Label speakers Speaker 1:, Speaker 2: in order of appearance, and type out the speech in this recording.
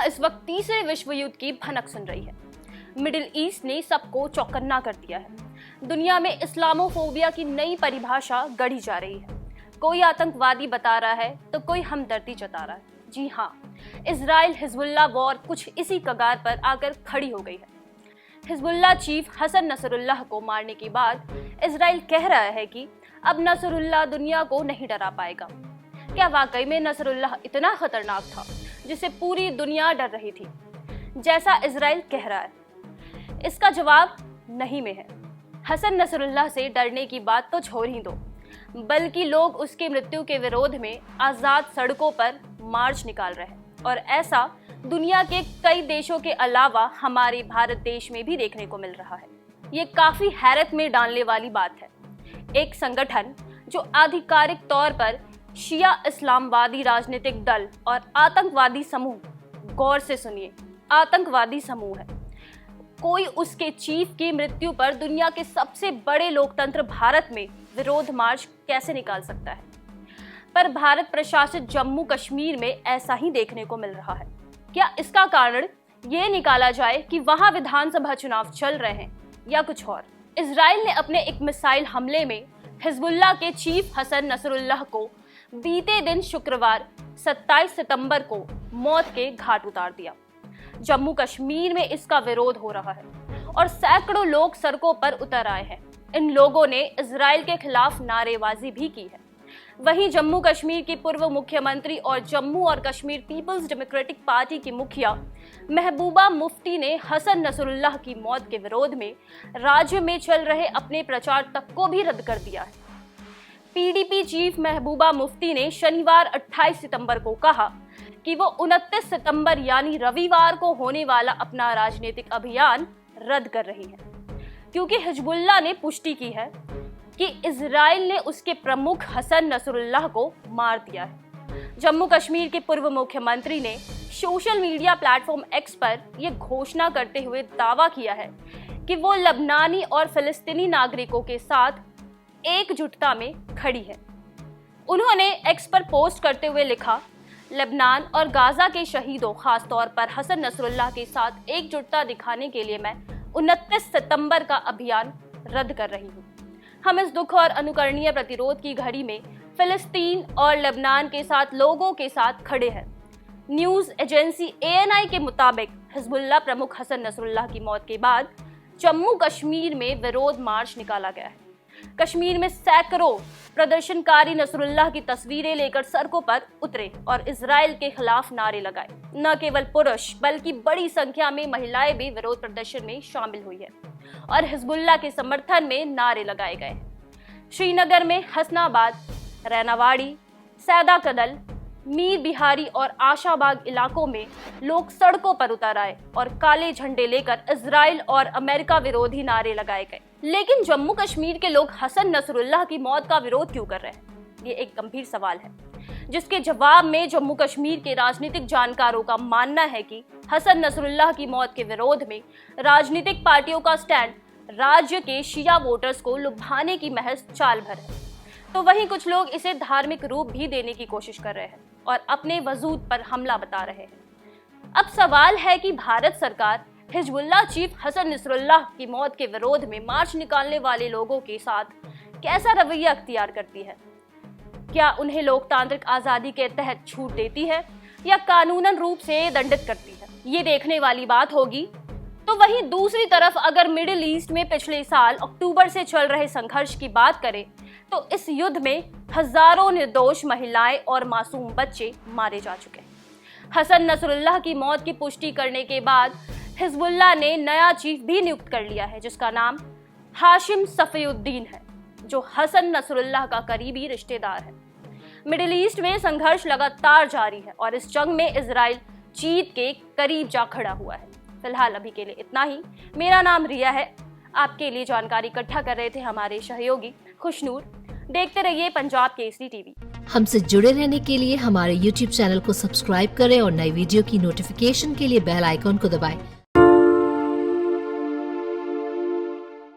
Speaker 1: दुनिया इस वक्त तीसरे विश्व युद्ध की भनक सुन रही है। मिडिल ईस्ट ने सबको चौकन्ना कर दिया है। दुनिया में इस्लामोफोबिया की नई परिभाषा गढ़ी जा रही है। कोई आतंकवादी बता रहा है तो कोई हमदर्दी जता रहा है। जी हाँ, इजराइल हिजबुल्लाह वॉर कुछ इसी कगार पर आकर खड़ी हो गई है। हिजबुल्लाह चीफ हसन नसरुल्लाह को मारने के बाद इजराइल कह रहा है कि अब नसरुल्लाह दुनिया को नहीं डरा पाएगा। क्या वाकई में नसरुल्लाह इतना खतरनाक था जिसे पूरी दुनिया डर रही थी, जैसा इजराइल कह रहा है? इसका जवाब नहीं में है। हसन नसरुल्लाह से डरने की बात तो छोड़ ही दो, बल्कि लोग उसकी मृत्यु के विरोध में आजाद सड़कों पर मार्च निकाल रहे हैं और ऐसा दुनिया के कई देशों के अलावा हमारे भारत देश में भी देखने को मिल रहा है। ये काफी हैरत में डालने वाली बात है। एक संगठन जो आधिकारिक तौर पर शिया इस्लामवादी राजनीतिक दल और आतंकवादी समूह, गौर से सुनिए, आतंकवादी समूह है, कोई उसके चीफ की मृत्यु पर दुनिया के सबसे बड़े लोकतंत्र भारत में विरोध मार्च कैसे निकाल सकता है? पर भारत प्रशासित जम्मू कश्मीर में ऐसा ही देखने को मिल रहा है। क्या इसका कारण ये निकाला जाए कि वहां विधानसभा चुनाव चल रहे हैं या कुछ और? इजराइल ने अपने एक मिसाइल हमले में हिजबुल्लाह के चीफ हसन नसरुल्लाह को बीते दिन शुक्रवार 27 सितंबर को मौत के घाट उतार दिया। जम्मू कश्मीर में इसका विरोध हो रहा है और सैकड़ों लोग सड़कों पर उतर आए हैं। इन लोगों ने इजराइल के खिलाफ नारेबाजी भी की है। वहीं जम्मू कश्मीर की पूर्व मुख्यमंत्री और जम्मू और कश्मीर पीपल्स डेमोक्रेटिक पार्टी की मुखिया महबूबा मुफ्ती ने हसन नसरुल्लाह की मौत के विरोध में राज्य में चल रहे अपने प्रचार तक को भी रद्द कर दिया है। पीडीपी चीफ महबूबा मुफ्ती ने शनिवार 28 सितंबर को कहा कि वो 29 सितंबर यानी रविवार को होने वाला अपना राजनीतिक अभियान रद्द कर रही है, क्योंकि हिजबुल्लाह ने पुष्टि की है कि इजराइल ने उसके प्रमुख हसन नसरुल्लाह को मार दिया है। जम्मू कश्मीर के पूर्व मुख्यमंत्री ने सोशल मीडिया प्लेटफॉर्म एक्स पर यह घोषणा करते हुए दावा किया है कि वो लबनानी और फिलिस्तीनी नागरिकों के साथ एकजुटता में खड़ी है। उन्होंने एक्स पर पोस्ट करते हुए लिखा, लेबनान और गाजा के शहीदों, खास तौर पर हसन नसरुल्लाह के साथ एकजुटता दिखाने के लिए मैं 29 सितंबर का अभियान रद्द कर रही हूँ। हम इस दुख और अनुकरणीय प्रतिरोध की घड़ी में फिलिस्तीन और लेबनान के साथ लोगों के साथ खड़े हैं। न्यूज एजेंसी ANI के मुताबिक हिजबुल्लाह प्रमुख हसन नसरुल्लाह की मौत के बाद जम्मू कश्मीर में विरोध मार्च निकाला गया है। कश्मीर में सैकड़ों प्रदर्शनकारी नसरुल्लाह की तस्वीरें लेकर सड़कों पर उतरे और इजराइल के खिलाफ नारे लगाए। न केवल पुरुष बल्कि बड़ी संख्या में महिलाएं भी विरोध प्रदर्शन में शामिल हुई है और हिजबुल्लाह के समर्थन में नारे लगाए गए। श्रीनगर में हसनाबाद, रैनावाड़ी, सैदा कदल, मीर बिहारी और आशाबाग इलाकों में लोग सड़कों पर उतर आए और काले झंडे लेकर इजराइल और अमेरिका विरोधी नारे लगाए गए। लेकिन जम्मू कश्मीर के लोग हसन नसरुल्लाह की मौत का विरोध क्यों कर रहे हैं? ये एक गंभीर सवाल है, जिसके जवाब में जम्मू कश्मीर के राजनीतिक जानकारों का मानना है कि हसन नसरुल्लाह की मौत के विरोध में राजनीतिक पार्टियों का स्टैंड राज्य के शिया वोटर्स को लुभाने की महज चाल भर है। तो वहीं कुछ लोग इसे धार्मिक रूप भी देने की कोशिश कर रहे हैं और अपने वजूद पर हमला बता रहे हैं। अब सवाल है कि भारत सरकार हिजबुल्लाह चीफ हसन नसरुल्लाह की मौत के विरोध में मार्च निकालने वाले लोगों के साथ कैसा रवैया अख्तियार करती है? क्या उन्हें लोकतांत्रिक आजादी के तहत छूट देती है या कानूनन रूप से दंडित करती है? ये देखने वाली बात होगी। तो वहीं दूसरी तरफ अगर मिडिल ईस्ट में पिछले साल अक्टूबर से चल रहे संघर्ष की बात करें तो इस युद्ध में हजारों निर्दोष महिलाएं और मासूम बच्चे मारे जा चुके हैं। हसन नसरुल्लाह की मौत की पुष्टि करने के बाद हिजबुल्लाह ने नया चीफ भी नियुक्त कर लिया है, जिसका नाम हाशिम सफीउद्दीन है, जो हसन नसरुल्लाह का करीबी रिश्तेदार है। मिडिल ईस्ट में संघर्ष लगातार जारी है और इस जंग में इजराइल जीत के करीब जा खड़ा हुआ है। फिलहाल अभी के लिए इतना ही। मेरा नाम रिया है। आपके लिए जानकारी इकट्ठा कर रहे थे हमारे सहयोगी खुशनूर। देखते रहिए पंजाब केसरी टीवी।
Speaker 2: हमसे जुड़े रहने के लिए हमारे YouTube चैनल को सब्सक्राइब करें और नई वीडियो की नोटिफिकेशन के लिए बेल आइकॉन को दबाएं।